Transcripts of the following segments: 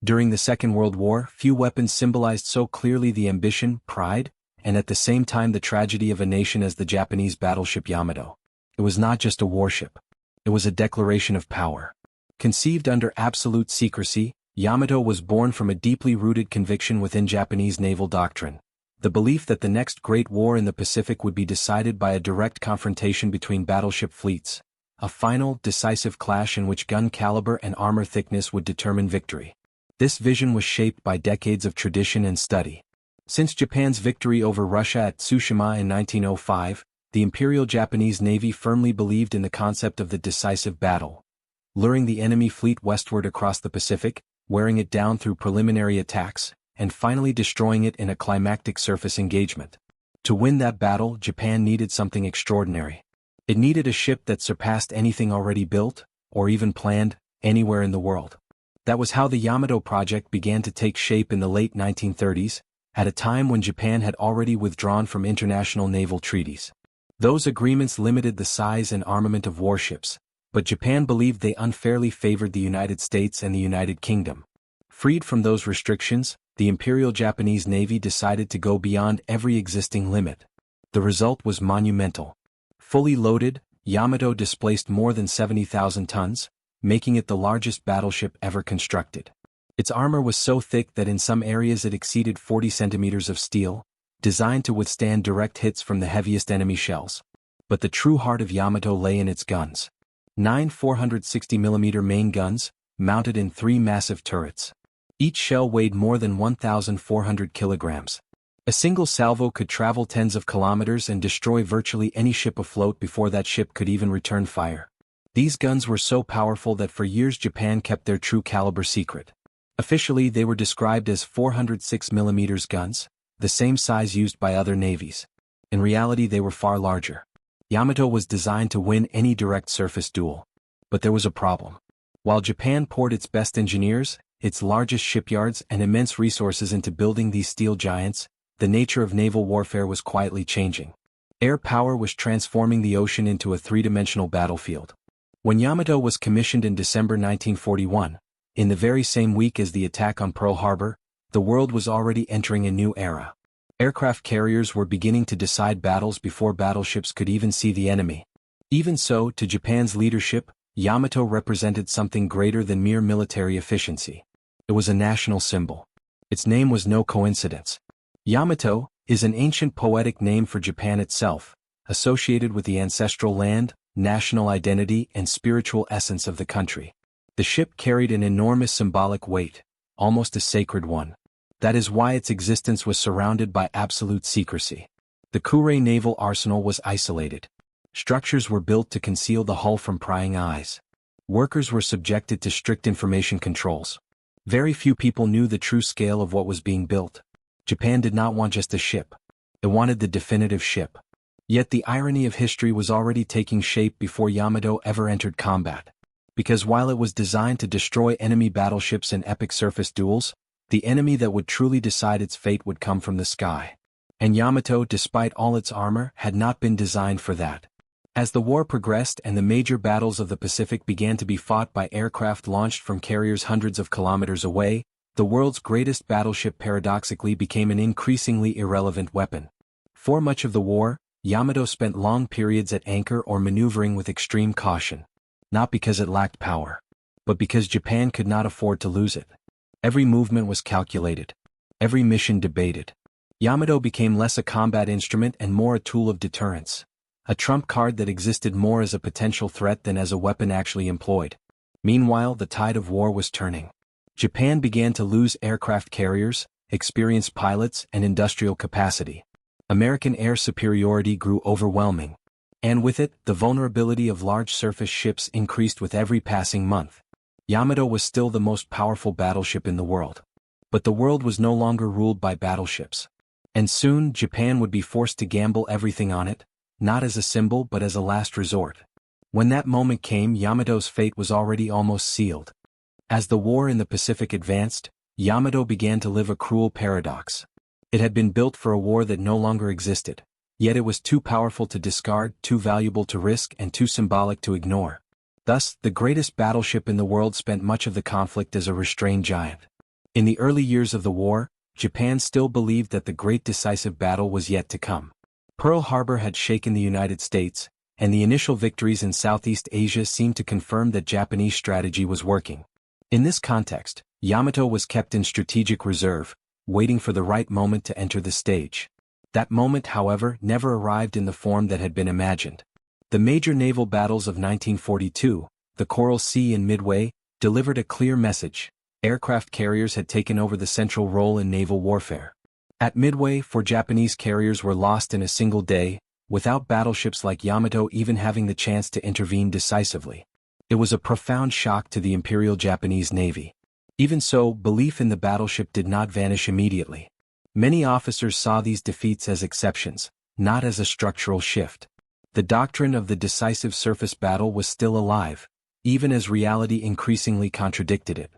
During the Second World War, few weapons symbolized so clearly the ambition, pride, and at the same time the tragedy of a nation as the Japanese battleship Yamato. It was not just a warship. It was a declaration of power. Conceived under absolute secrecy, Yamato was born from a deeply rooted conviction within Japanese naval doctrine. The belief that the next great war in the Pacific would be decided by a direct confrontation between battleship fleets, a final, decisive clash in which gun caliber and armor thickness would determine victory. This vision was shaped by decades of tradition and study. Since Japan's victory over Russia at Tsushima in 1905, the Imperial Japanese Navy firmly believed in the concept of the decisive battle, luring the enemy fleet westward across the Pacific, wearing it down through preliminary attacks, and finally destroying it in a climactic surface engagement. To win that battle, Japan needed something extraordinary. It needed a ship that surpassed anything already built, or even planned, anywhere in the world. That was how the Yamato project began to take shape in the late 1930s, at a time when Japan had already withdrawn from international naval treaties. Those agreements limited the size and armament of warships, but Japan believed they unfairly favored the United States and the United Kingdom. Freed from those restrictions, the Imperial Japanese Navy decided to go beyond every existing limit. The result was monumental. Fully loaded, Yamato displaced more than 70,000 tons, making it the largest battleship ever constructed. Its armor was so thick that in some areas it exceeded 40 centimeters of steel, designed to withstand direct hits from the heaviest enemy shells. But the true heart of Yamato lay in its guns. 9 460mm main guns, mounted in 3 massive turrets. Each shell weighed more than 1,400 kilograms. A single salvo could travel tens of kilometers and destroy virtually any ship afloat before that ship could even return fire. These guns were so powerful that for years Japan kept their true caliber secret. Officially, they were described as 406mm guns, the same size used by other navies. In reality, they were far larger. Yamato was designed to win any direct surface duel. But there was a problem. While Japan poured its best engineers, its largest shipyards, and immense resources into building these steel giants, the nature of naval warfare was quietly changing. Air power was transforming the ocean into a three-dimensional battlefield. When Yamato was commissioned in December 1941, in the very same week as the attack on Pearl Harbor, the world was already entering a new era. Aircraft carriers were beginning to decide battles before battleships could even see the enemy. Even so, to Japan's leadership, Yamato represented something greater than mere military efficiency. It was a national symbol. Its name was no coincidence. Yamato is an ancient poetic name for Japan itself, associated with the ancestral land, national identity, and spiritual essence of the country. The ship carried an enormous symbolic weight, almost a sacred one. That is why its existence was surrounded by absolute secrecy. The Kure naval arsenal was isolated. Structures were built to conceal the hull from prying eyes. Workers were subjected to strict information controls. Very few people knew the true scale of what was being built. Japan did not want just a ship. It wanted the definitive ship. Yet the irony of history was already taking shape before Yamato ever entered combat. Because while it was designed to destroy enemy battleships in epic surface duels, the enemy that would truly decide its fate would come from the sky. And Yamato, despite all its armor, had not been designed for that. As the war progressed and the major battles of the Pacific began to be fought by aircraft launched from carriers hundreds of kilometers away, the world's greatest battleship paradoxically became an increasingly irrelevant weapon. For much of the war, Yamato spent long periods at anchor or maneuvering with extreme caution. Not because it lacked power, but because Japan could not afford to lose it. Every movement was calculated. Every mission debated. Yamato became less a combat instrument and more a tool of deterrence. A trump card that existed more as a potential threat than as a weapon actually employed. Meanwhile, the tide of war was turning. Japan began to lose aircraft carriers, experienced pilots, and industrial capacity. American air superiority grew overwhelming. And with it, the vulnerability of large surface ships increased with every passing month. Yamato was still the most powerful battleship in the world. But the world was no longer ruled by battleships. And soon, Japan would be forced to gamble everything on it, not as a symbol but as a last resort. When that moment came, Yamato's fate was already almost sealed. As the war in the Pacific advanced, Yamato began to live a cruel paradox. It had been built for a war that no longer existed. Yet it was too powerful to discard, too valuable to risk, and too symbolic to ignore. Thus, the greatest battleship in the world spent much of the conflict as a restrained giant. In the early years of the war, Japan still believed that the great decisive battle was yet to come. Pearl Harbor had shaken the United States, and the initial victories in Southeast Asia seemed to confirm that Japanese strategy was working. In this context, Yamato was kept in strategic reserve, waiting for the right moment to enter the stage. That moment, however, never arrived in the form that had been imagined. The major naval battles of 1942, the Coral Sea and Midway, delivered a clear message. Aircraft carriers had taken over the central role in naval warfare. At Midway, 4 Japanese carriers were lost in a single day, without battleships like Yamato even having the chance to intervene decisively. It was a profound shock to the Imperial Japanese Navy. Even so, belief in the battleship did not vanish immediately. Many officers saw these defeats as exceptions, not as a structural shift. The doctrine of the decisive surface battle was still alive, even as reality increasingly contradicted it.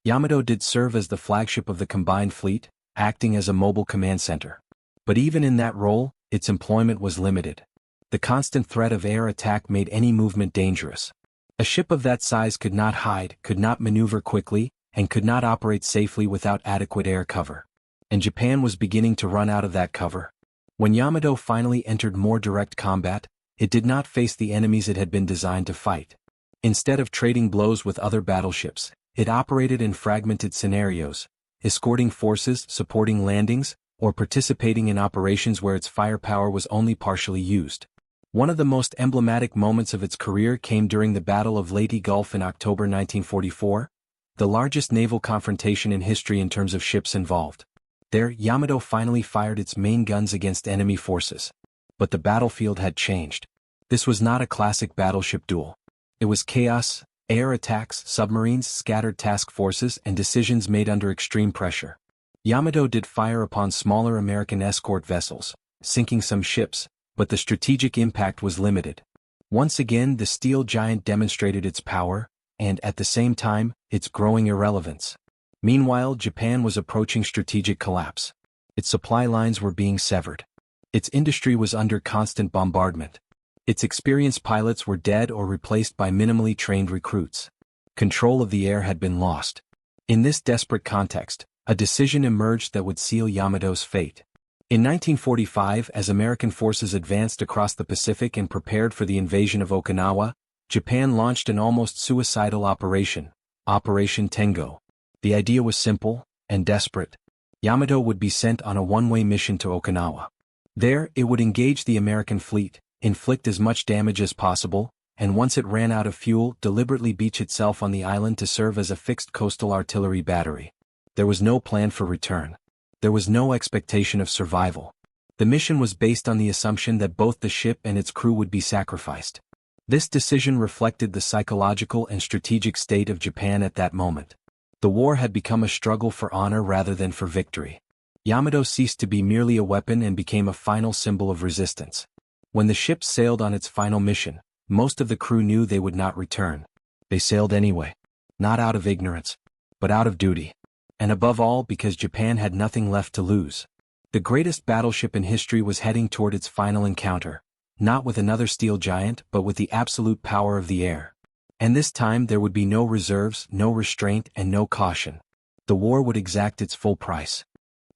Yamato did serve as the flagship of the combined fleet, acting as a mobile command center. But even in that role, its employment was limited. The constant threat of air attack made any movement dangerous. A ship of that size could not hide, could not maneuver quickly, and could not operate safely without adequate air cover. And Japan was beginning to run out of that cover. When Yamato finally entered more direct combat, it did not face the enemies it had been designed to fight. Instead of trading blows with other battleships, it operated in fragmented scenarios, escorting forces, supporting landings, or participating in operations where its firepower was only partially used. One of the most emblematic moments of its career came during the Battle of Leyte Gulf in October 1944, the largest naval confrontation in history in terms of ships involved. There, Yamato finally fired its main guns against enemy forces. But the battlefield had changed. This was not a classic battleship duel. It was chaos, air attacks, submarines, scattered task forces, and decisions made under extreme pressure. Yamato did fire upon smaller American escort vessels, sinking some ships, but the strategic impact was limited. Once again, the steel giant demonstrated its power, and at the same time, its growing irrelevance. Meanwhile, Japan was approaching strategic collapse. Its supply lines were being severed. Its industry was under constant bombardment. Its experienced pilots were dead or replaced by minimally trained recruits. Control of the air had been lost. In this desperate context, a decision emerged that would seal Yamato's fate. In 1945, as American forces advanced across the Pacific and prepared for the invasion of Okinawa, Japan launched an almost suicidal operation, Operation Tengo. The idea was simple and desperate. Yamato would be sent on a one-way mission to Okinawa. There, it would engage the American fleet, inflict as much damage as possible, and once it ran out of fuel, deliberately beach itself on the island to serve as a fixed coastal artillery battery. There was no plan for return. There was no expectation of survival. The mission was based on the assumption that both the ship and its crew would be sacrificed. This decision reflected the psychological and strategic state of Japan at that moment. The war had become a struggle for honor rather than for victory. Yamato ceased to be merely a weapon and became a final symbol of resistance. When the ship sailed on its final mission, most of the crew knew they would not return. They sailed anyway. Not out of ignorance, but out of duty. And above all, because Japan had nothing left to lose. The greatest battleship in history was heading toward its final encounter, not with another steel giant but with the absolute power of the air. And this time there would be no reserves, no restraint, and no caution. The war would exact its full price.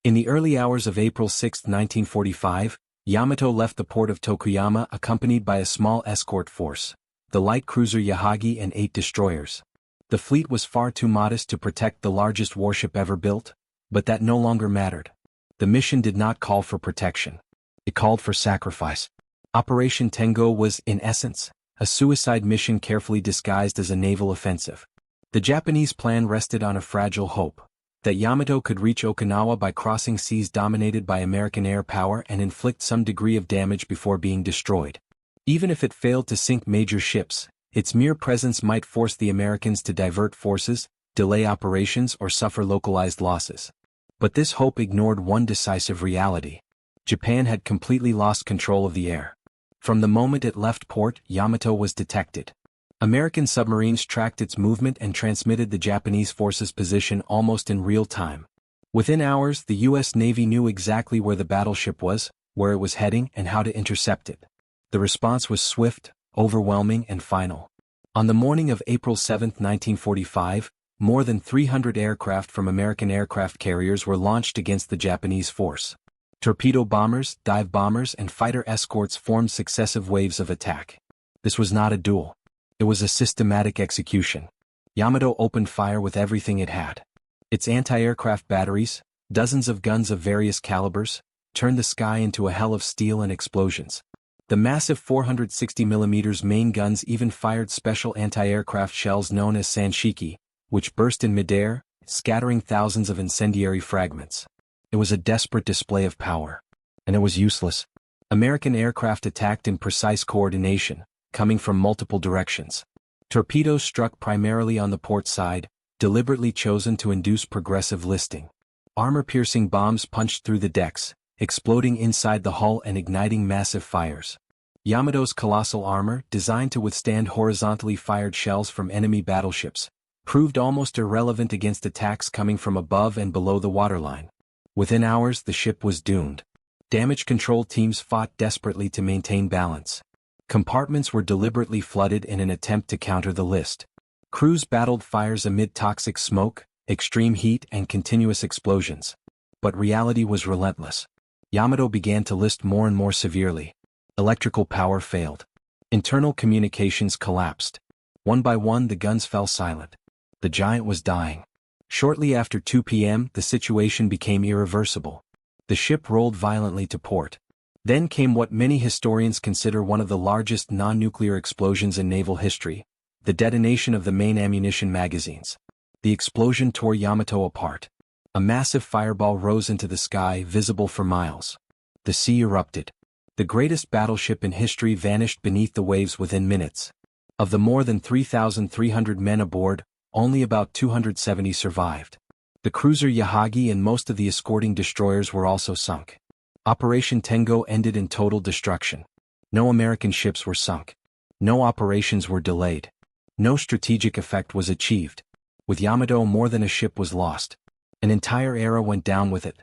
In the early hours of April 6, 1945, Yamato left the port of Tokuyama accompanied by a small escort force, the light cruiser Yahagi and 8 destroyers. The fleet was far too modest to protect the largest warship ever built, but that no longer mattered. The mission did not call for protection. It called for sacrifice. Operation Tengo was, in essence, a suicide mission carefully disguised as a naval offensive. The Japanese plan rested on a fragile hope that Yamato could reach Okinawa by crossing seas dominated by American air power and inflict some degree of damage before being destroyed. Even if it failed to sink major ships, its mere presence might force the Americans to divert forces, delay operations, or suffer localized losses. But this hope ignored one decisive reality. Japan had completely lost control of the air. From the moment it left port, Yamato was detected. American submarines tracked its movement and transmitted the Japanese forces' position almost in real time. Within hours, the U.S. Navy knew exactly where the battleship was, where it was heading, and how to intercept it. The response was swift, overwhelming, and final. On the morning of April 7, 1945, more than 300 aircraft from American aircraft carriers were launched against the Japanese force. Torpedo bombers, dive bombers, and fighter escorts formed successive waves of attack. This was not a duel. It was a systematic execution. Yamato opened fire with everything it had. Its anti-aircraft batteries, dozens of guns of various calibers, turned the sky into a hell of steel and explosions. The massive 460mm main guns even fired special anti-aircraft shells known as sanshiki, which burst in midair, scattering thousands of incendiary fragments. It was a desperate display of power. And it was useless. American aircraft attacked in precise coordination, coming from multiple directions. Torpedoes struck primarily on the port side, deliberately chosen to induce progressive listing. Armor-piercing bombs punched through the decks, exploding inside the hull and igniting massive fires. Yamato's colossal armor, designed to withstand horizontally fired shells from enemy battleships, proved almost irrelevant against attacks coming from above and below the waterline. Within hours, the ship was doomed. Damage control teams fought desperately to maintain balance. Compartments were deliberately flooded in an attempt to counter the list. Crews battled fires amid toxic smoke, extreme heat, and continuous explosions. But reality was relentless. Yamato began to list more and more severely. Electrical power failed. Internal communications collapsed. One by one, the guns fell silent. The giant was dying. Shortly after 2 p.m., the situation became irreversible. The ship rolled violently to port. Then came what many historians consider one of the largest non-nuclear explosions in naval history, the detonation of the main ammunition magazines. The explosion tore Yamato apart. A massive fireball rose into the sky, visible for miles. The sea erupted. The greatest battleship in history vanished beneath the waves within minutes. Of the more than 3,300 men aboard, only about 270 survived. The cruiser Yahagi and most of the escorting destroyers were also sunk. Operation Tengo ended in total destruction. No American ships were sunk. No operations were delayed. No strategic effect was achieved. With Yamato, more than a ship was lost. An entire era went down with it.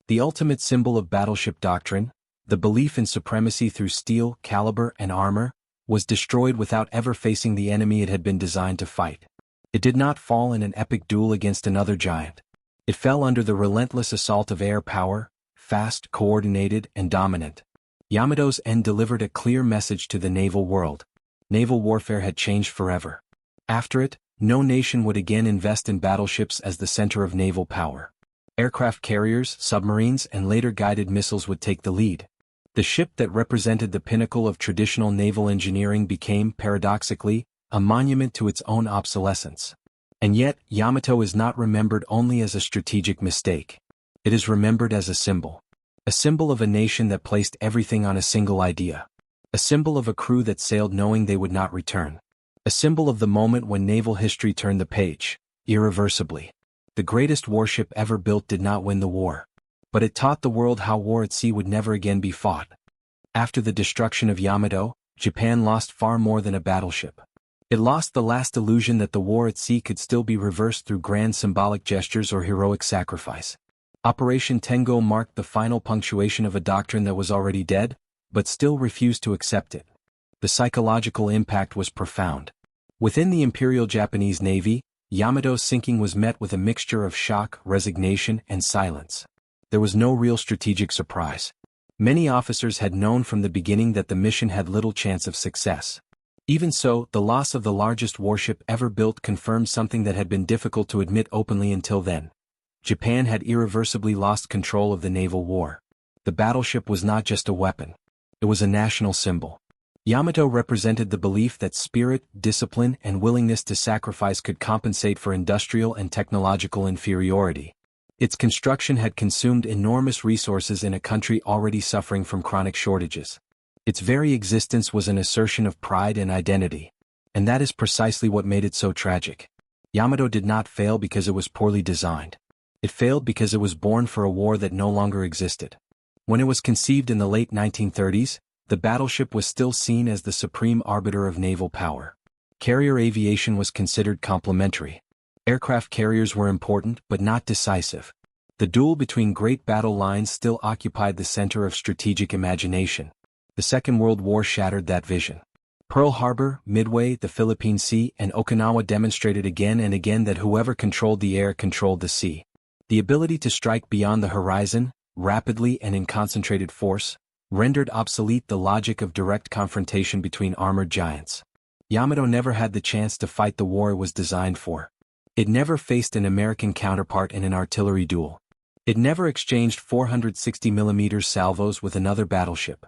The ultimate symbol of battleship doctrine, the belief in supremacy through steel, caliber, and armor, was destroyed without ever facing the enemy it had been designed to fight. It did not fall in an epic duel against another giant. It fell under the relentless assault of air power, fast, coordinated, and dominant. Yamato's end delivered a clear message to the naval world. Naval warfare had changed forever. After it, no nation would again invest in battleships as the center of naval power. Aircraft carriers, submarines, and later guided missiles would take the lead. The ship that represented the pinnacle of traditional naval engineering became, paradoxically, a monument to its own obsolescence. And yet, Yamato is not remembered only as a strategic mistake. It is remembered as a symbol. A symbol of a nation that placed everything on a single idea. A symbol of a crew that sailed knowing they would not return. A symbol of the moment when naval history turned the page, irreversibly. The greatest warship ever built did not win the war. But it taught the world how war at sea would never again be fought. After the destruction of Yamato, Japan lost far more than a battleship. It lost the last illusion that the war at sea could still be reversed through grand symbolic gestures or heroic sacrifice. Operation Tengo marked the final punctuation of a doctrine that was already dead, but still refused to accept it. The psychological impact was profound. Within the Imperial Japanese Navy, Yamato's sinking was met with a mixture of shock, resignation, and silence. There was no real strategic surprise. Many officers had known from the beginning that the mission had little chance of success. Even so, the loss of the largest warship ever built confirmed something that had been difficult to admit openly until then. Japan had irreversibly lost control of the naval war. The battleship was not just a weapon. It was a national symbol. Yamato represented the belief that spirit, discipline, and willingness to sacrifice could compensate for industrial and technological inferiority. Its construction had consumed enormous resources in a country already suffering from chronic shortages. Its very existence was an assertion of pride and identity. And that is precisely what made it so tragic. Yamato did not fail because it was poorly designed. It failed because it was born for a war that no longer existed. When it was conceived in the late 1930s, the battleship was still seen as the supreme arbiter of naval power. Carrier aviation was considered complementary. Aircraft carriers were important but not decisive. The duel between great battle lines still occupied the center of strategic imagination. The Second World War shattered that vision. Pearl Harbor, Midway, the Philippine Sea, and Okinawa demonstrated again and again that whoever controlled the air controlled the sea. The ability to strike beyond the horizon, rapidly and in concentrated force, rendered obsolete the logic of direct confrontation between armored giants. Yamato never had the chance to fight the war it was designed for. It never faced an American counterpart in an artillery duel. It never exchanged 460mm salvos with another battleship.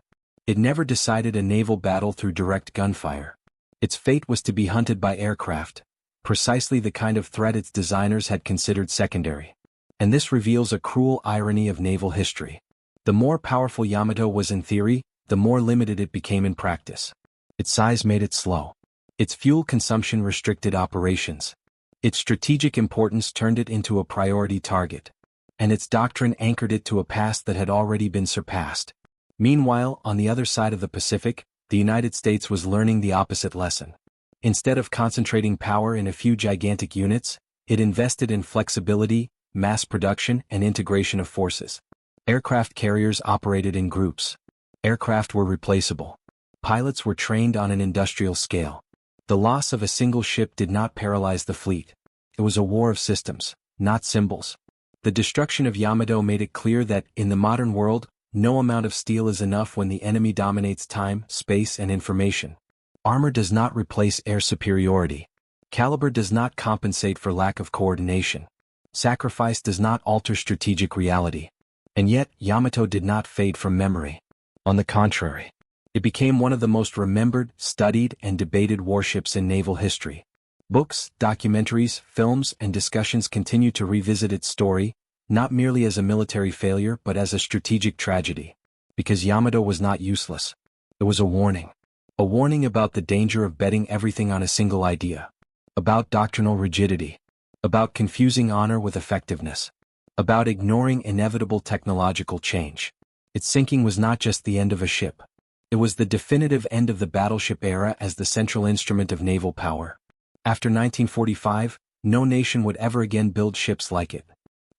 It never decided a naval battle through direct gunfire. Its fate was to be hunted by aircraft, precisely the kind of threat its designers had considered secondary. And this reveals a cruel irony of naval history. The more powerful Yamato was in theory, the more limited it became in practice. Its size made it slow. Its fuel consumption restricted operations. Its strategic importance turned it into a priority target. And its doctrine anchored it to a past that had already been surpassed. Meanwhile, on the other side of the Pacific, the United States was learning the opposite lesson. Instead of concentrating power in a few gigantic units, it invested in flexibility, mass production, and integration of forces. Aircraft carriers operated in groups. Aircraft were replaceable. Pilots were trained on an industrial scale. The loss of a single ship did not paralyze the fleet. It was a war of systems, not symbols. The destruction of Yamato made it clear that, in the modern world, no amount of steel is enough when the enemy dominates time, space, and information. Armor does not replace air superiority. Caliber does not compensate for lack of coordination. Sacrifice does not alter strategic reality. And yet, Yamato did not fade from memory. On the contrary, it became one of the most remembered, studied, and debated warships in naval history. Books, documentaries, films, and discussions continue to revisit its story, not merely as a military failure but as a strategic tragedy. Because Yamato was not useless. It was a warning. A warning about the danger of betting everything on a single idea. About doctrinal rigidity. About confusing honor with effectiveness. About ignoring inevitable technological change. Its sinking was not just the end of a ship. It was the definitive end of the battleship era as the central instrument of naval power. After 1945, no nation would ever again build ships like it.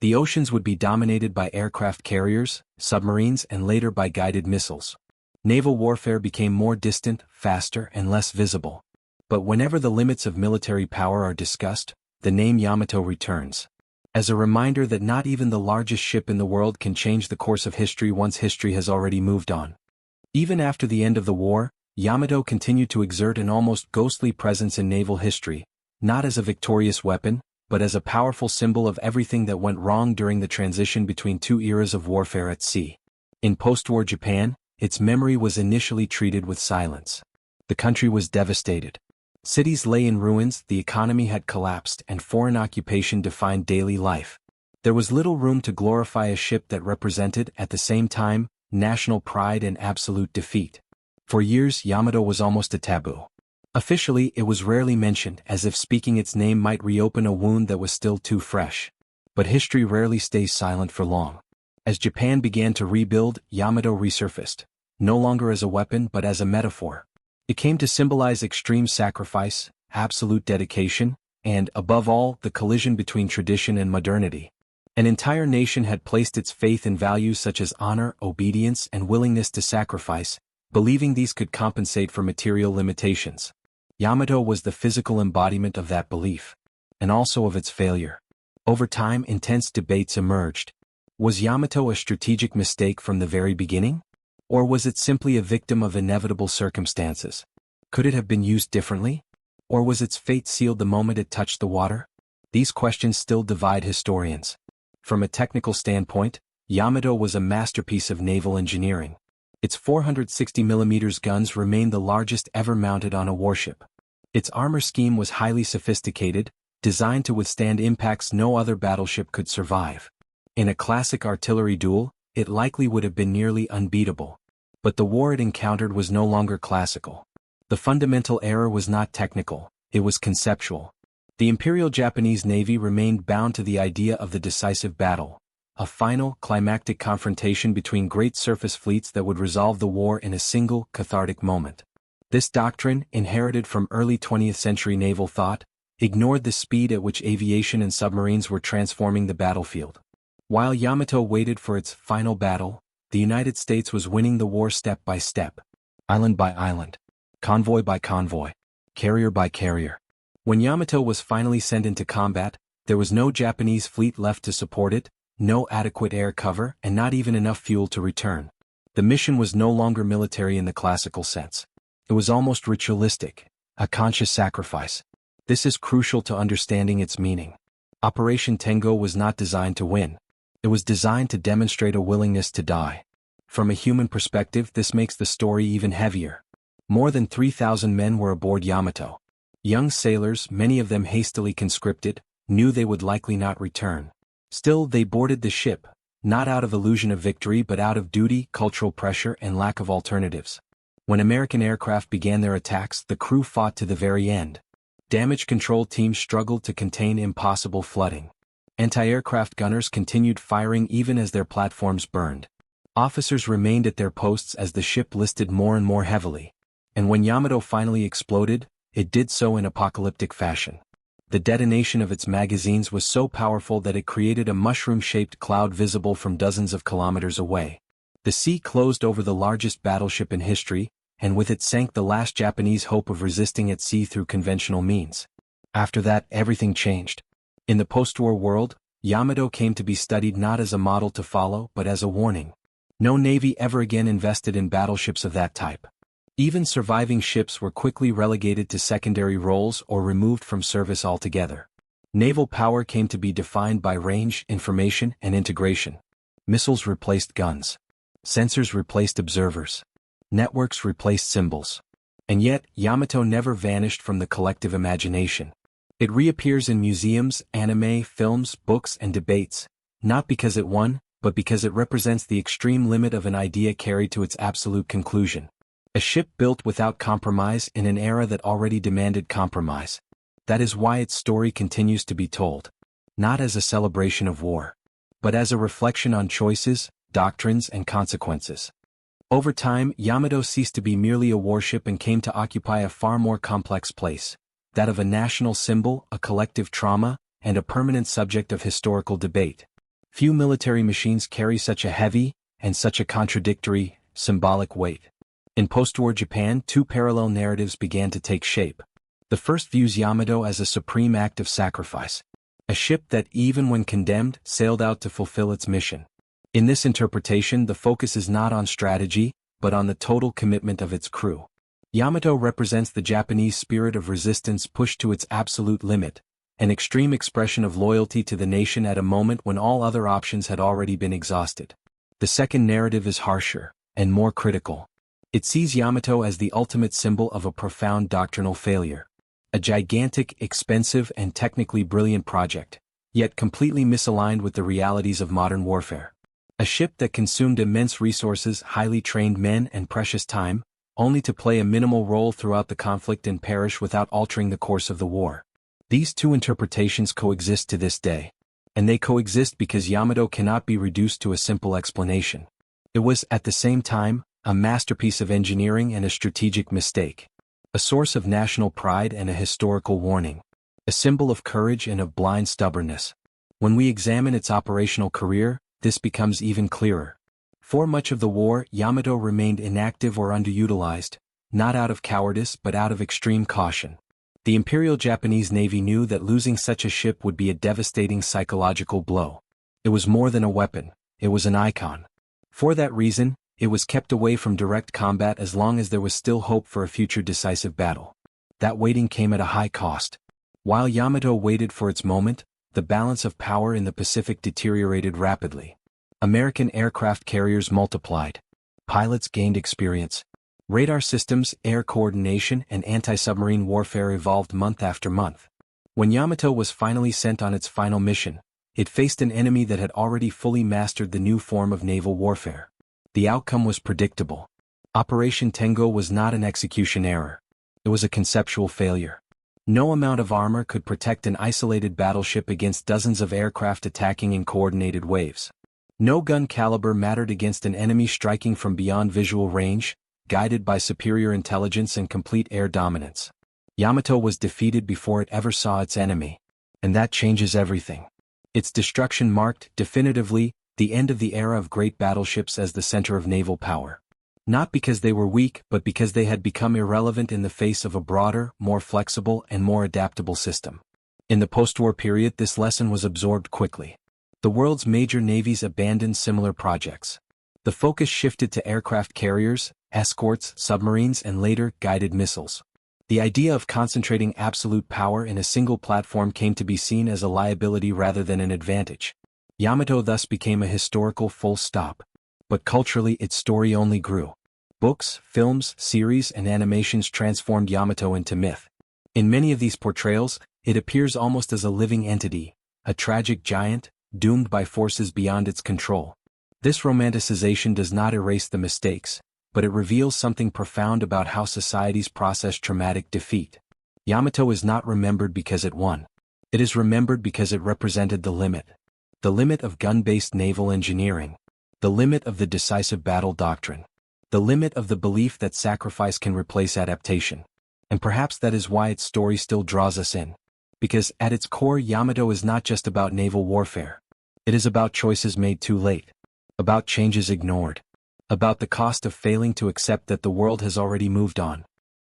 The oceans would be dominated by aircraft carriers, submarines, and later by guided missiles. Naval warfare became more distant, faster, and less visible. But whenever the limits of military power are discussed, the name Yamato returns. As a reminder that not even the largest ship in the world can change the course of history once history has already moved on. Even after the end of the war, Yamato continued to exert an almost ghostly presence in naval history, not as a victorious weapon, but as a powerful symbol of everything that went wrong during the transition between two eras of warfare at sea. In post-war Japan, its memory was initially treated with silence. The country was devastated. Cities lay in ruins, the economy had collapsed, and foreign occupation defined daily life. There was little room to glorify a ship that represented, at the same time, national pride and absolute defeat. For years, Yamato was almost a taboo. Officially, it was rarely mentioned, as if speaking its name might reopen a wound that was still too fresh. But history rarely stays silent for long. As Japan began to rebuild, Yamato resurfaced, no longer as a weapon but as a metaphor. It came to symbolize extreme sacrifice, absolute dedication, and, above all, the collision between tradition and modernity. An entire nation had placed its faith in values such as honor, obedience, and willingness to sacrifice, believing these could compensate for material limitations. Yamato was the physical embodiment of that belief, and also of its failure. Over time, intense debates emerged. Was Yamato a strategic mistake from the very beginning? Or was it simply a victim of inevitable circumstances? Could it have been used differently? Or was its fate sealed the moment it touched the water? These questions still divide historians. From a technical standpoint, Yamato was a masterpiece of naval engineering. Its 460mm guns remained the largest ever mounted on a warship. Its armor scheme was highly sophisticated, designed to withstand impacts no other battleship could survive. In a classic artillery duel, it likely would have been nearly unbeatable. But the war it encountered was no longer classical. The fundamental error was not technical, it was conceptual. The Imperial Japanese Navy remained bound to the idea of the decisive battle, a final, climactic confrontation between great surface fleets that would resolve the war in a single, cathartic moment. This doctrine, inherited from early 20th century naval thought, ignored the speed at which aviation and submarines were transforming the battlefield. While Yamato waited for its final battle, the United States was winning the war step by step, island by island. convoy by convoy, carrier by carrier. When Yamato was finally sent into combat, there was no Japanese fleet left to support it, no adequate air cover, and not even enough fuel to return. The mission was no longer military in the classical sense. It was almost ritualistic, a conscious sacrifice. This is crucial to understanding its meaning. Operation Tengo was not designed to win. It was designed to demonstrate a willingness to die. From a human perspective, this makes the story even heavier. More than 3,000 men were aboard Yamato. Young sailors, many of them hastily conscripted, knew they would likely not return. Still, they boarded the ship, not out of illusion of victory but out of duty, cultural pressure, and lack of alternatives. When American aircraft began their attacks, the crew fought to the very end. Damage control teams struggled to contain impossible flooding. Anti-aircraft gunners continued firing even as their platforms burned. Officers remained at their posts as the ship listed more and more heavily. And when Yamato finally exploded, it did so in apocalyptic fashion. The detonation of its magazines was so powerful that it created a mushroom-shaped cloud visible from dozens of kilometers away. The sea closed over the largest battleship in history, and with it sank the last Japanese hope of resisting at sea through conventional means. After that, everything changed. In the post-war world, Yamato came to be studied not as a model to follow but as a warning. No navy ever again invested in battleships of that type. Even surviving ships were quickly relegated to secondary roles or removed from service altogether. Naval power came to be defined by range, information, and integration. Missiles replaced guns. Sensors replaced observers. Networks replaced symbols. And yet, Yamato never vanished from the collective imagination. It reappears in museums, anime, films, books, and debates, not because it won, but because it represents the extreme limit of an idea carried to its absolute conclusion. A ship built without compromise in an era that already demanded compromise. That is why its story continues to be told. Not as a celebration of war, but as a reflection on choices, doctrines, and consequences. Over time, Yamato ceased to be merely a warship and came to occupy a far more complex place, that of a national symbol, a collective trauma, and a permanent subject of historical debate. Few military machines carry such a heavy, and such a contradictory, symbolic weight. In post-war Japan, two parallel narratives began to take shape. The first views Yamato as a supreme act of sacrifice. A ship that, even when condemned, sailed out to fulfill its mission. In this interpretation, the focus is not on strategy, but on the total commitment of its crew. Yamato represents the Japanese spirit of resistance pushed to its absolute limit, an extreme expression of loyalty to the nation at a moment when all other options had already been exhausted. The second narrative is harsher, and more critical. It sees Yamato as the ultimate symbol of a profound doctrinal failure. A gigantic, expensive, and technically brilliant project, yet completely misaligned with the realities of modern warfare. A ship that consumed immense resources, highly trained men, and precious time, only to play a minimal role throughout the conflict and perish without altering the course of the war. These two interpretations coexist to this day. And they coexist because Yamato cannot be reduced to a simple explanation. It was, at the same time, a masterpiece of engineering and a strategic mistake. A source of national pride and a historical warning. A symbol of courage and of blind stubbornness. When we examine its operational career, this becomes even clearer. For much of the war, Yamato remained inactive or underutilized, not out of cowardice but out of extreme caution. The Imperial Japanese Navy knew that losing such a ship would be a devastating psychological blow. It was more than a weapon, it was an icon. For that reason, it was kept away from direct combat as long as there was still hope for a future decisive battle. That waiting came at a high cost. While Yamato waited for its moment, the balance of power in the Pacific deteriorated rapidly. American aircraft carriers multiplied. Pilots gained experience. Radar systems, air coordination, and anti-submarine warfare evolved month after month. When Yamato was finally sent on its final mission, it faced an enemy that had already fully mastered the new form of naval warfare. The outcome was predictable. Operation Tengo was not an execution error. It was a conceptual failure. No amount of armor could protect an isolated battleship against dozens of aircraft attacking in coordinated waves. No gun caliber mattered against an enemy striking from beyond visual range, guided by superior intelligence and complete air dominance. Yamato was defeated before it ever saw its enemy. And that changes everything. Its destruction marked, definitively, the end of the era of great battleships as the center of naval power. Not because they were weak, but because they had become irrelevant in the face of a broader, more flexible and more adaptable system. In the post-war period, this lesson was absorbed quickly. The world's major navies abandoned similar projects. The focus shifted to aircraft carriers, escorts, submarines, and later, guided missiles. The idea of concentrating absolute power in a single platform came to be seen as a liability rather than an advantage. Yamato thus became a historical full stop. But culturally, its story only grew. Books, films, series, and animations transformed Yamato into myth. In many of these portrayals, it appears almost as a living entity, a tragic giant, doomed by forces beyond its control. This romanticization does not erase the mistakes, but it reveals something profound about how societies process traumatic defeat. Yamato is not remembered because it won. It is remembered because it represented the limit. The limit of gun-based naval engineering. The limit of the decisive battle doctrine. The limit of the belief that sacrifice can replace adaptation. And perhaps that is why its story still draws us in. Because, at its core, Yamato is not just about naval warfare. It is about choices made too late. About changes ignored. About the cost of failing to accept that the world has already moved on.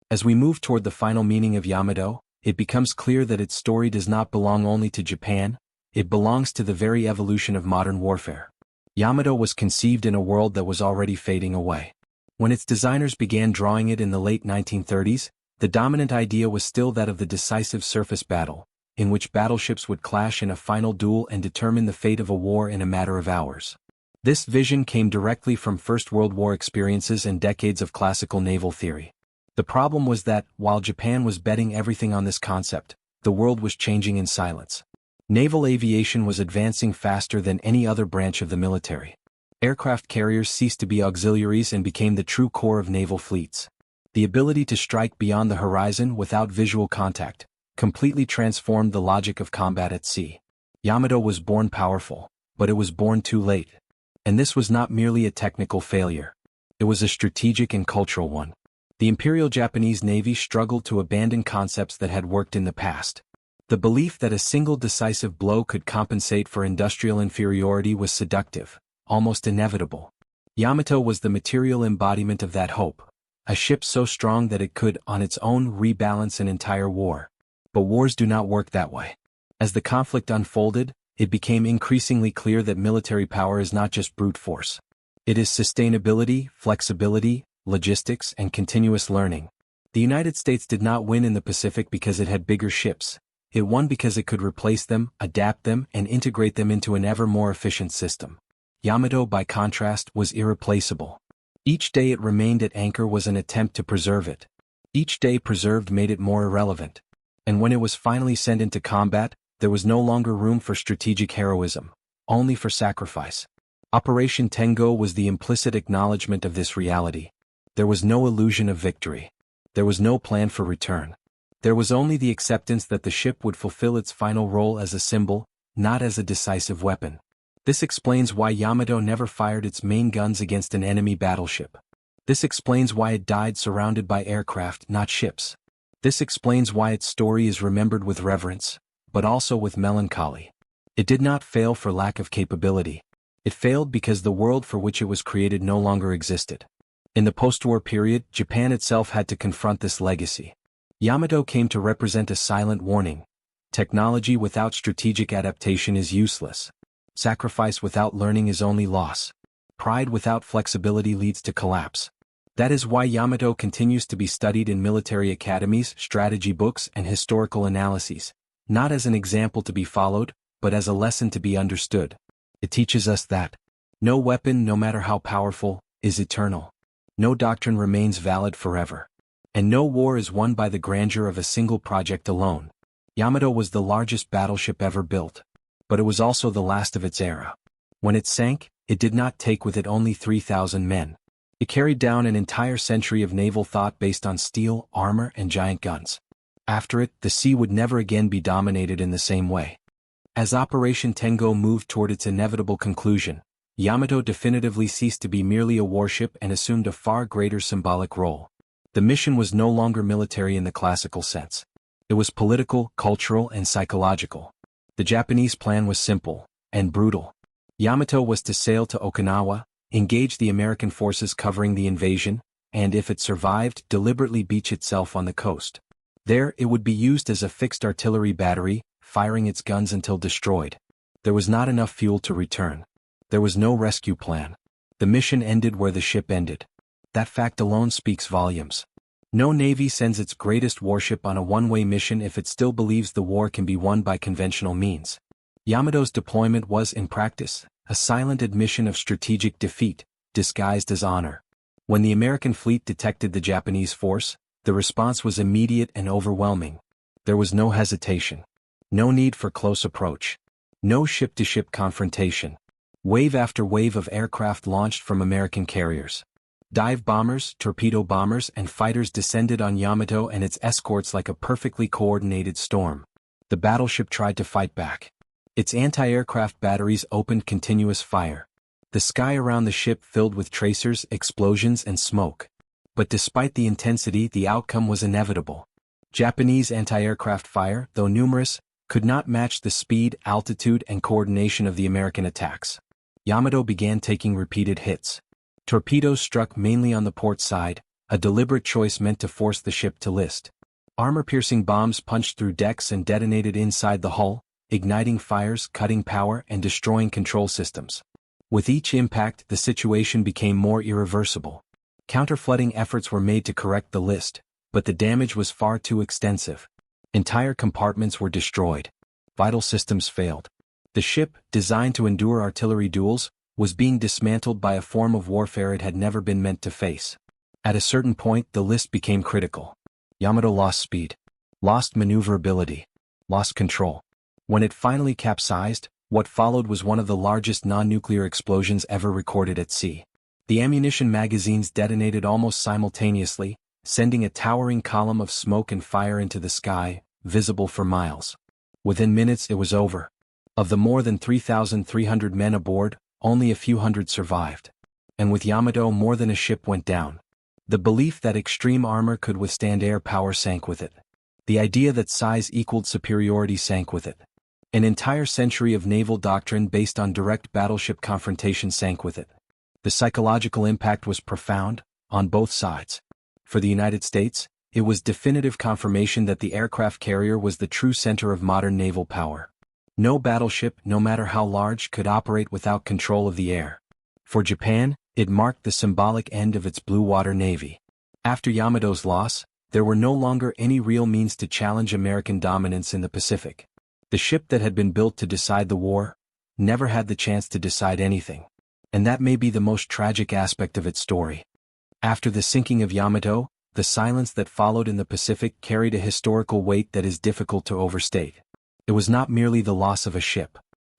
As we move toward the final meaning of Yamato, it becomes clear that its story does not belong only to Japan, it belongs to the very evolution of modern warfare. Yamato was conceived in a world that was already fading away. When its designers began drawing it in the late 1930s, the dominant idea was still that of the decisive surface battle, in which battleships would clash in a final duel and determine the fate of a war in a matter of hours. This vision came directly from First World War experiences and decades of classical naval theory. The problem was that, while Japan was betting everything on this concept, the world was changing in silence. Naval aviation was advancing faster than any other branch of the military. Aircraft carriers ceased to be auxiliaries and became the true core of naval fleets. The ability to strike beyond the horizon without visual contact completely transformed the logic of combat at sea. Yamato was born powerful, but it was born too late. And this was not merely a technical failure. It was a strategic and cultural one. The Imperial Japanese Navy struggled to abandon concepts that had worked in the past. The belief that a single decisive blow could compensate for industrial inferiority was seductive, almost inevitable. Yamato was the material embodiment of that hope, a ship so strong that it could, on its own, rebalance an entire war. But wars do not work that way. As the conflict unfolded, it became increasingly clear that military power is not just brute force. It is sustainability, flexibility, logistics, and continuous learning. The United States did not win in the Pacific because it had bigger ships. It won because it could replace them, adapt them, and integrate them into an ever more efficient system. Yamato, by contrast, was irreplaceable. Each day it remained at anchor was an attempt to preserve it. Each day preserved made it more irrelevant. And when it was finally sent into combat, there was no longer room for strategic heroism, only for sacrifice. Operation Tengo was the implicit acknowledgement of this reality. There was no illusion of victory. There was no plan for return. There was only the acceptance that the ship would fulfill its final role as a symbol, not as a decisive weapon. This explains why Yamato never fired its main guns against an enemy battleship. This explains why it died surrounded by aircraft, not ships. This explains why its story is remembered with reverence, but also with melancholy. It did not fail for lack of capability. It failed because the world for which it was created no longer existed. In the post-war period, Japan itself had to confront this legacy. Yamato came to represent a silent warning. Technology without strategic adaptation is useless. Sacrifice without learning is only loss. Pride without flexibility leads to collapse. That is why Yamato continues to be studied in military academies, strategy books, and historical analyses, not as an example to be followed, but as a lesson to be understood. It teaches us that no weapon, no matter how powerful, is eternal. No doctrine remains valid forever. And no war is won by the grandeur of a single project alone. Yamato was the largest battleship ever built. But it was also the last of its era. When it sank, it did not take with it only 3,000 men. It carried down an entire century of naval thought based on steel, armor, and giant guns. After it, the sea would never again be dominated in the same way. As Operation Tengo moved toward its inevitable conclusion, Yamato definitively ceased to be merely a warship and assumed a far greater symbolic role. The mission was no longer military in the classical sense. It was political, cultural, and psychological. The Japanese plan was simple and brutal. Yamato was to sail to Okinawa, engage the American forces covering the invasion, and if it survived, deliberately beach itself on the coast. There, it would be used as a fixed artillery battery, firing its guns until destroyed. There was not enough fuel to return. There was no rescue plan. The mission ended where the ship ended. That fact alone speaks volumes. No navy sends its greatest warship on a one-way mission if it still believes the war can be won by conventional means. Yamato's deployment was, in practice, a silent admission of strategic defeat, disguised as honor. When the American fleet detected the Japanese force, the response was immediate and overwhelming. There was no hesitation. No need for close approach. No ship-to-ship confrontation. Wave after wave of aircraft launched from American carriers. Dive bombers, torpedo bombers, and fighters descended on Yamato and its escorts like a perfectly coordinated storm. The battleship tried to fight back. Its anti-aircraft batteries opened continuous fire. The sky around the ship filled with tracers, explosions, and smoke. But despite the intensity, the outcome was inevitable. Japanese anti-aircraft fire, though numerous, could not match the speed, altitude, and coordination of the American attacks. Yamato began taking repeated hits. Torpedoes struck mainly on the port side, a deliberate choice meant to force the ship to list. Armor-piercing bombs punched through decks and detonated inside the hull, igniting fires, cutting power, and destroying control systems. With each impact, the situation became more irreversible. Counter-flooding efforts were made to correct the list, but the damage was far too extensive. Entire compartments were destroyed. Vital systems failed. The ship, designed to endure artillery duels, was being dismantled by a form of warfare it had never been meant to face. At a certain point, the list became critical. Yamato lost speed, lost maneuverability, lost control. When it finally capsized, what followed was one of the largest non-nuclear explosions ever recorded at sea. The ammunition magazines detonated almost simultaneously, sending a towering column of smoke and fire into the sky, visible for miles. Within minutes, it was over. Of the more than 3,300 men aboard, only a few hundred survived. And with Yamato, more than a ship went down. The belief that extreme armor could withstand air power sank with it. The idea that size equaled superiority sank with it. An entire century of naval doctrine based on direct battleship confrontation sank with it. The psychological impact was profound, on both sides. For the United States, it was definitive confirmation that the aircraft carrier was the true center of modern naval power. No battleship, no matter how large, could operate without control of the air. For Japan, it marked the symbolic end of its blue water navy. After Yamato's loss, there were no longer any real means to challenge American dominance in the Pacific. The ship that had been built to decide the war never had the chance to decide anything. And that may be the most tragic aspect of its story. After the sinking of Yamato, the silence that followed in the Pacific carried a historical weight that is difficult to overstate. It was not merely the loss of a ship.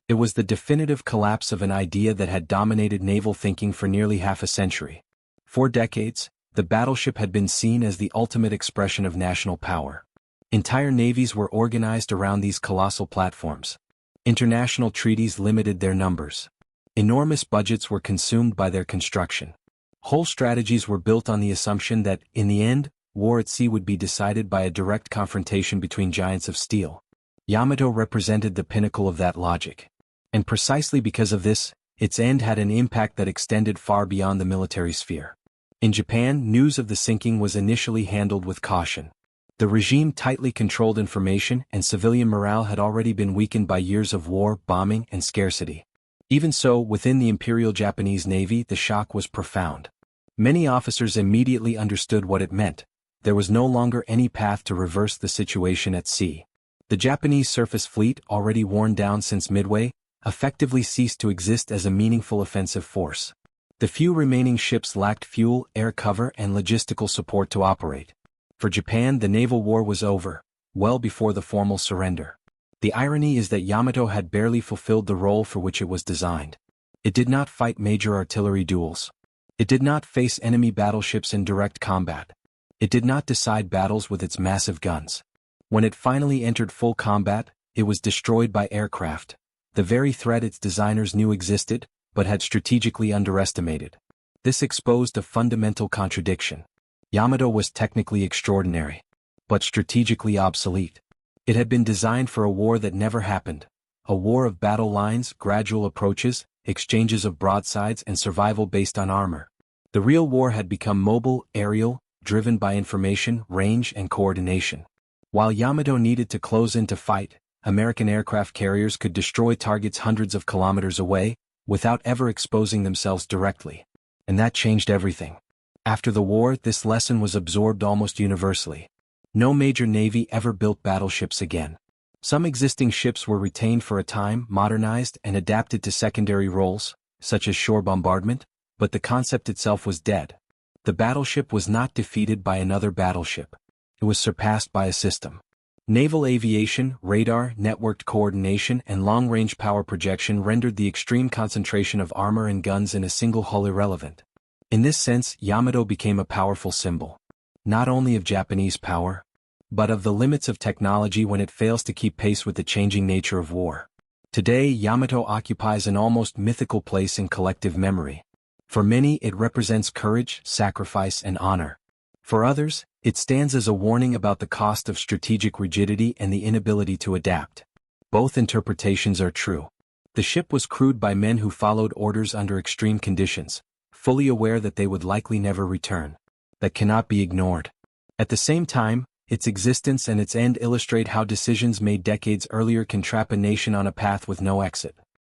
It was the definitive collapse of an idea that had dominated naval thinking for nearly half a century. For decades, the battleship had been seen as the ultimate expression of national power. Entire navies were organized around these colossal platforms. International treaties limited their numbers. Enormous budgets were consumed by their construction. Whole strategies were built on the assumption that, in the end, war at sea would be decided by a direct confrontation between giants of steel. Yamato represented the pinnacle of that logic. And precisely because of this, its end had an impact that extended far beyond the military sphere. In Japan, news of the sinking was initially handled with caution. The regime tightly controlled information, and civilian morale had already been weakened by years of war, bombing, and scarcity. Even so, within the Imperial Japanese Navy, the shock was profound. Many officers immediately understood what it meant. There was no longer any path to reverse the situation at sea. The Japanese surface fleet, already worn down since Midway, effectively ceased to exist as a meaningful offensive force. The few remaining ships lacked fuel, air cover, and logistical support to operate. For Japan, the naval war was over, well before the formal surrender. The irony is that Yamato had barely fulfilled the role for which it was designed. It did not fight major artillery duels. It did not face enemy battleships in direct combat. It did not decide battles with its massive guns. When it finally entered full combat, it was destroyed by aircraft, the very threat its designers knew existed, but had strategically underestimated. This exposed a fundamental contradiction. Yamato was technically extraordinary, but strategically obsolete. It had been designed for a war that never happened, a war of battle lines, gradual approaches, exchanges of broadsides and survival based on armor. The real war had become mobile, aerial, driven by information, range, and coordination. While Yamato needed to close in to fight, American aircraft carriers could destroy targets hundreds of kilometers away, without ever exposing themselves directly. And that changed everything. After the war, this lesson was absorbed almost universally. No major navy ever built battleships again. Some existing ships were retained for a time, modernized, and adapted to secondary roles, such as shore bombardment, but the concept itself was dead. The battleship was not defeated by another battleship. It was surpassed by a system. Naval aviation, radar, networked coordination, and long-range power projection rendered the extreme concentration of armor and guns in a single hull irrelevant. In this sense, Yamato became a powerful symbol. Not only of Japanese power, but of the limits of technology when it fails to keep pace with the changing nature of war. Today, Yamato occupies an almost mythical place in collective memory. For many, it represents courage, sacrifice, and honor. For others, it stands as a warning about the cost of strategic rigidity and the inability to adapt. Both interpretations are true. The ship was crewed by men who followed orders under extreme conditions, fully aware that they would likely never return. That cannot be ignored. At the same time, its existence and its end illustrate how decisions made decades earlier can trap a nation on a path with no exit.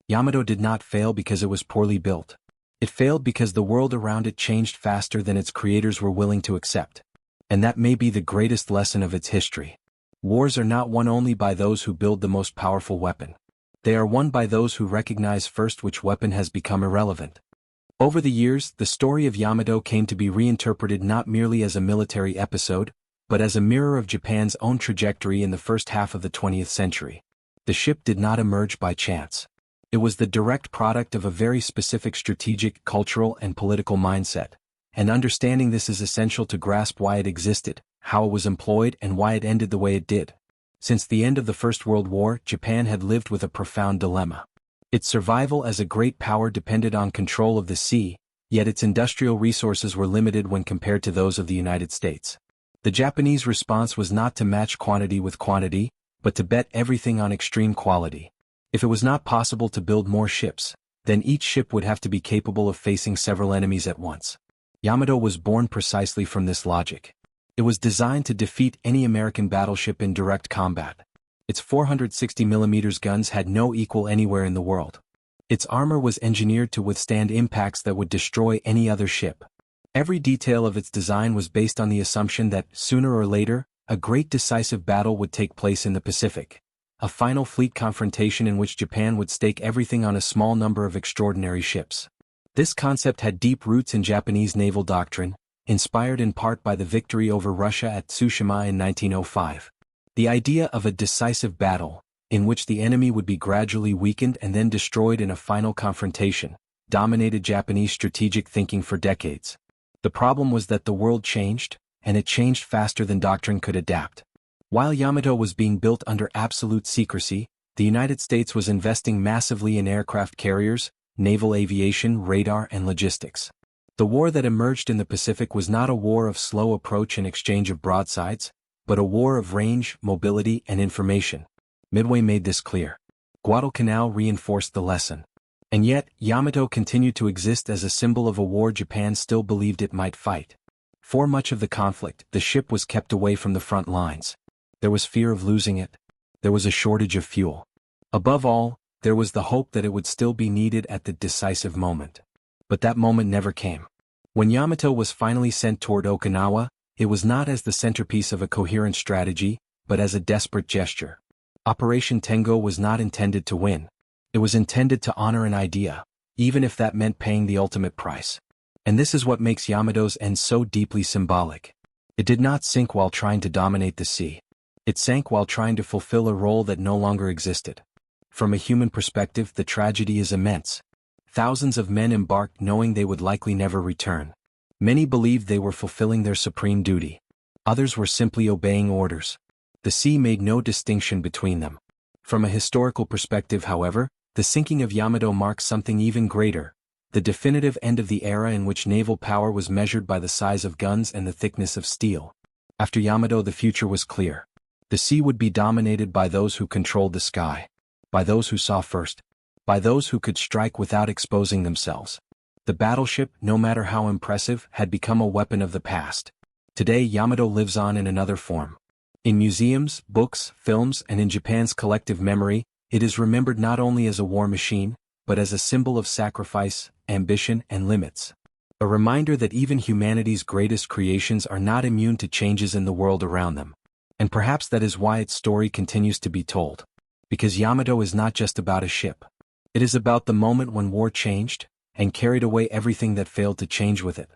Yamato did not fail because it was poorly built. It failed because the world around it changed faster than its creators were willing to accept. And that may be the greatest lesson of its history. Wars are not won only by those who build the most powerful weapon. They are won by those who recognize first which weapon has become irrelevant. Over the years, the story of Yamato came to be reinterpreted not merely as a military episode, but as a mirror of Japan's own trajectory in the first half of the 20th century. The ship did not emerge by chance. It was the direct product of a very specific strategic, cultural, and political mindset, and understanding this is essential to grasp why it existed, how it was employed, and why it ended the way it did. Since the end of the First World War, Japan had lived with a profound dilemma. Its survival as a great power depended on control of the sea, yet its industrial resources were limited when compared to those of the United States. The Japanese response was not to match quantity with quantity, but to bet everything on extreme quality. If it was not possible to build more ships, then each ship would have to be capable of facing several enemies at once. Yamato was born precisely from this logic. It was designed to defeat any American battleship in direct combat. Its 460mm guns had no equal anywhere in the world. Its armor was engineered to withstand impacts that would destroy any other ship. Every detail of its design was based on the assumption that, sooner or later, a great decisive battle would take place in the Pacific. A final fleet confrontation in which Japan would stake everything on a small number of extraordinary ships. This concept had deep roots in Japanese naval doctrine, inspired in part by the victory over Russia at Tsushima in 1905. The idea of a decisive battle, in which the enemy would be gradually weakened and then destroyed in a final confrontation, dominated Japanese strategic thinking for decades. The problem was that the world changed, and it changed faster than doctrine could adapt. While Yamato was being built under absolute secrecy, the United States was investing massively in aircraft carriers, naval aviation, radar, and logistics. The war that emerged in the Pacific was not a war of slow approach and exchange of broadsides, but a war of range, mobility, and information. Midway made this clear. Guadalcanal reinforced the lesson. And yet, Yamato continued to exist as a symbol of a war Japan still believed it might fight. For much of the conflict, the ship was kept away from the front lines. There was fear of losing it. There was a shortage of fuel. Above all, there was the hope that it would still be needed at the decisive moment. But that moment never came. When Yamato was finally sent toward Okinawa, it was not as the centerpiece of a coherent strategy, but as a desperate gesture. Operation Tengo was not intended to win. It was intended to honor an idea, even if that meant paying the ultimate price. And this is what makes Yamato's end so deeply symbolic. It did not sink while trying to dominate the sea. It sank while trying to fulfill a role that no longer existed. From a human perspective, the tragedy is immense. Thousands of men embarked knowing they would likely never return. Many believed they were fulfilling their supreme duty. Others were simply obeying orders. The sea made no distinction between them. From a historical perspective, however, the sinking of Yamato marks something even greater, the definitive end of the era in which naval power was measured by the size of guns and the thickness of steel. After Yamato, the future was clear. The sea would be dominated by those who controlled the sky, by those who saw first, by those who could strike without exposing themselves. The battleship, no matter how impressive, had become a weapon of the past. Today Yamato lives on in another form. In museums, books, films, and in Japan's collective memory, it is remembered not only as a war machine, but as a symbol of sacrifice, ambition, and limits. A reminder that even humanity's greatest creations are not immune to changes in the world around them. And perhaps that is why its story continues to be told. Because Yamato is not just about a ship. It is about the moment when war changed, and carried away everything that failed to change with it.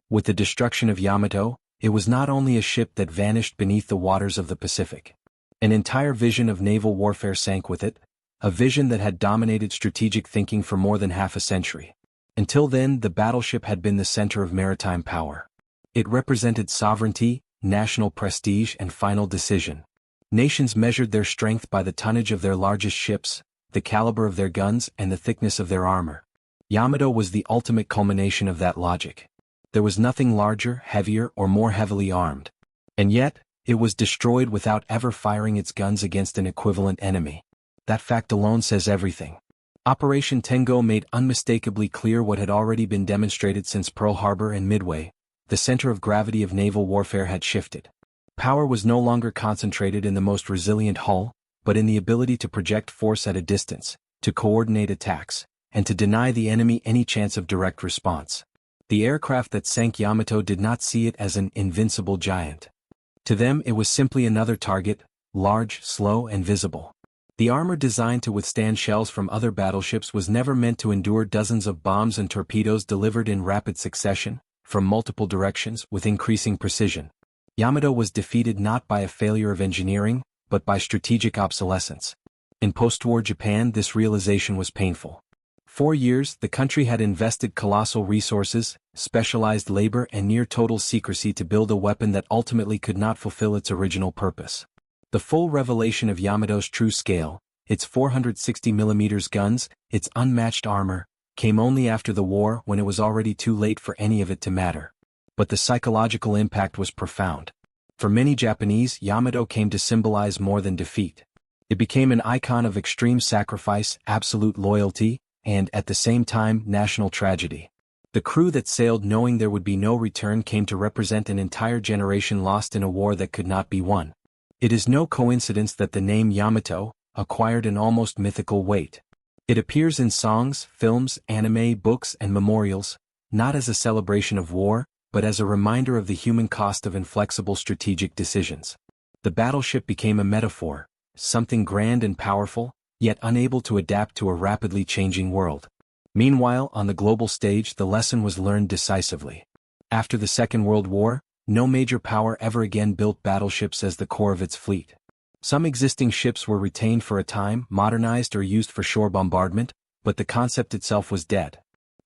With the destruction of Yamato, it was not only a ship that vanished beneath the waters of the Pacific. An entire vision of naval warfare sank with it, a vision that had dominated strategic thinking for more than half a century. Until then, the battleship had been the center of maritime power. It represented sovereignty, national prestige, and final decision. Nations measured their strength by the tonnage of their largest ships, the caliber of their guns, and the thickness of their armor. Yamato was the ultimate culmination of that logic. There was nothing larger, heavier, or more heavily armed. And yet, it was destroyed without ever firing its guns against an equivalent enemy. That fact alone says everything. Operation Tengo made unmistakably clear what had already been demonstrated since Pearl Harbor and Midway. The center of gravity of naval warfare had shifted. Power was no longer concentrated in the most resilient hull, but in the ability to project force at a distance, to coordinate attacks, and to deny the enemy any chance of direct response. The aircraft that sank Yamato did not see it as an invincible giant. To them it was simply another target, large, slow, and visible. The armor designed to withstand shells from other battleships was never meant to endure dozens of bombs and torpedoes delivered in rapid succession, from multiple directions, with increasing precision. Yamato was defeated not by a failure of engineering, but by strategic obsolescence. In post-war Japan, this realization was painful. For years, the country had invested colossal resources, specialized labor, and near-total secrecy to build a weapon that ultimately could not fulfill its original purpose. The full revelation of Yamato's true scale, its 460mm guns, its unmatched armor, came only after the war when it was already too late for any of it to matter. But the psychological impact was profound. For many Japanese, Yamato came to symbolize more than defeat. It became an icon of extreme sacrifice, absolute loyalty, and, at the same time, national tragedy. The crew that sailed knowing there would be no return came to represent an entire generation lost in a war that could not be won. It is no coincidence that the name Yamato acquired an almost mythical weight. It appears in songs, films, anime, books, and memorials, not as a celebration of war, but as a reminder of the human cost of inflexible strategic decisions. The battleship became a metaphor, something grand and powerful, yet unable to adapt to a rapidly changing world. Meanwhile, on the global stage, the lesson was learned decisively. After the Second World War, no major power ever again built battleships as the core of its fleet. Some existing ships were retained for a time, modernized or used for shore bombardment, but the concept itself was dead.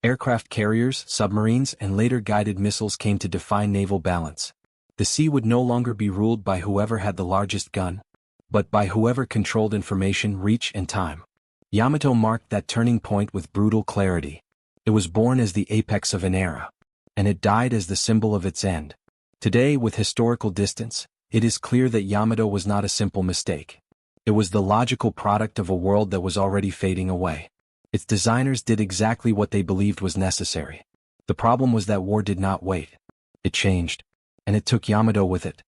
Aircraft carriers, submarines, and later guided missiles came to define naval balance. The sea would no longer be ruled by whoever had the largest gun, but by whoever controlled information, reach, and time. Yamato marked that turning point with brutal clarity. It was born as the apex of an era, and it died as the symbol of its end. Today, with historical distance, it is clear that Yamato was not a simple mistake. It was the logical product of a world that was already fading away. Its designers did exactly what they believed was necessary. The problem was that war did not wait. It changed. And it took Yamato with it.